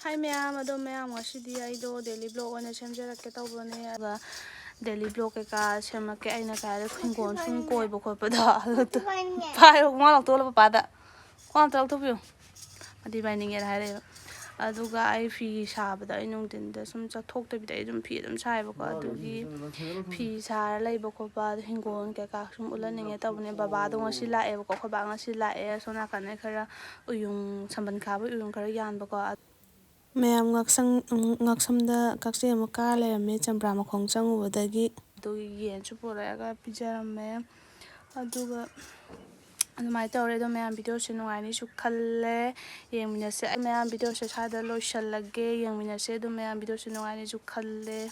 Hi mayam, ngacdi aido daily vlog oina semjarake tawbane aga daily vlog ka semake aina ka khongon sum koiba khotpada payo ma lak tola papada kwang tal topiu adi binding era hare aduga ai fi sabada ai nungdinda sum chathoktabida ai dum fi dum saiba ko adugi fi sara leiba khopa hingon ka sum ulaninge tawne baba do ngasi lae ko khoba ngasi lae sona kanai khara uyung samban khaba uyung khara yanba ko mayam ngaksamda kakse ama ka lerame chambra makhong changubadagi yen chu puraga pijarame aduga adumai tawre do mayam video se nungaini su khalle yengminase mayam video se sada loisallage yengminase do mayam video se nungaini su khalle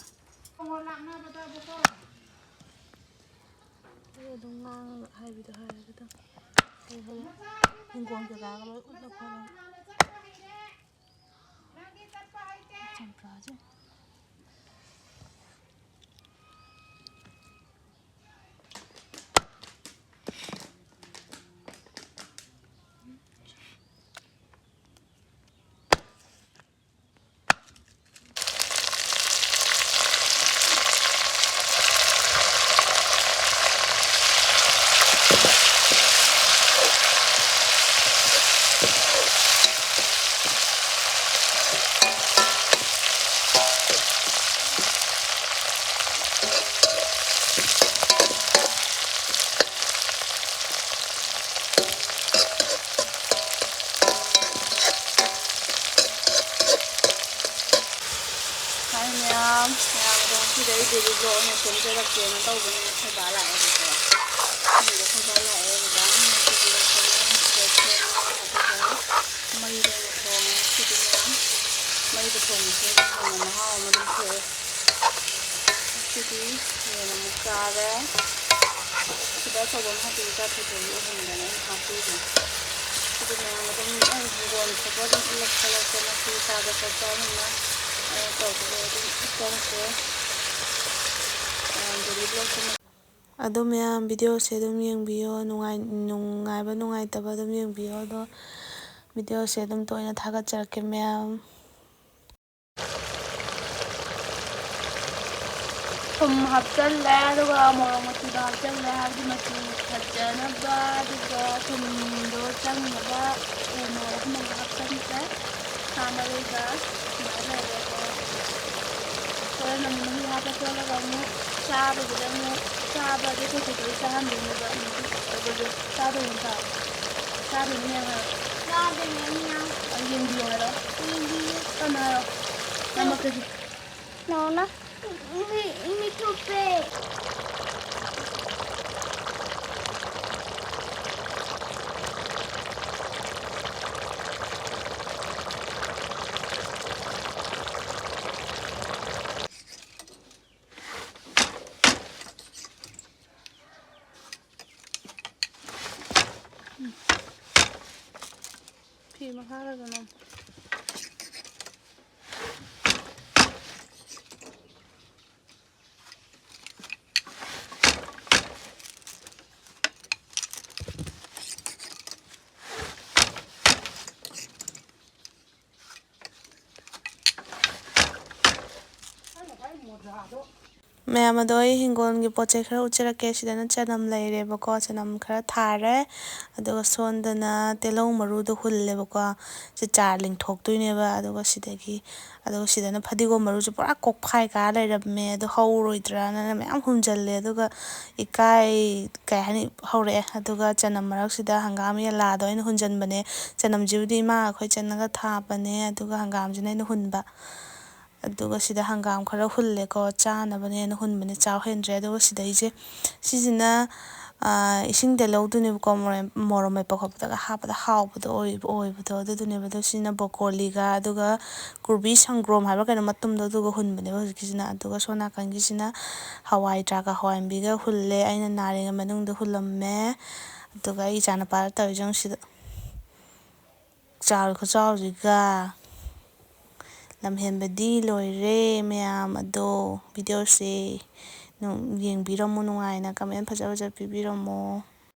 mayam dong si dai daily vlog ne semjarake na tawbane shaba lae shaba lae ba mai da thong sidina mai da thong se na ha ma dum se sidi ne na mukare sida sabon ha ti ta thu thu hon da ne ha tu de sidina ma dum ai gon sabon lak kala na si sa da sa ta na ado mayam video se dum yengbiu nungaiba nungaitaba dum yengbiu ado video se dum toina thagatjarake mayam thum hapchalle aduga morong machida hapchalle hadi machi hajjanaba aduga thum do changnaba morong ma hapchanse samariga Karena mungkin apa sih kalau kamu shaba bilang shaba itu sesuatu saham ini juga itu shaba yang tahu shaba ini yang yang dia ada kan ada nama kerja Nona ini twre Fi mahal kan mayam ado hingon gi poche khara ucharake sidana chanam leireba ko chanam khara thare aduga sondana telong maru do hulleba ko se char ling thoktoineba aduga sidana phadigom maru ju pura kokphai ka leirame adu hauroidra na mayam humjalle aduga ikai kai hani haure aduga chanam marak sida hangam yala do ina hunjanbane chanam jibudi ma khoi chanaga thapane aduga hangam jina ina hunba aduga sida hangam khara hulle ko chanabane na hunbane chaw hendre aduga sida ije sijina ising de lawdune ko morome pakhopda hapada hawbada oibado adune bado sina bokoli ga aduga kurbi sangrom haba kana matumdo aduga hunbane hojikisina aduga sona kangisina hawai traga hawambi ga hulle aina narenga manungda hulamme aduga I chana para tawjang sida chaw ko chawjiga lamhenbadi loire mayam ado video se yengbiromo nungaina comment fajaba pibiramo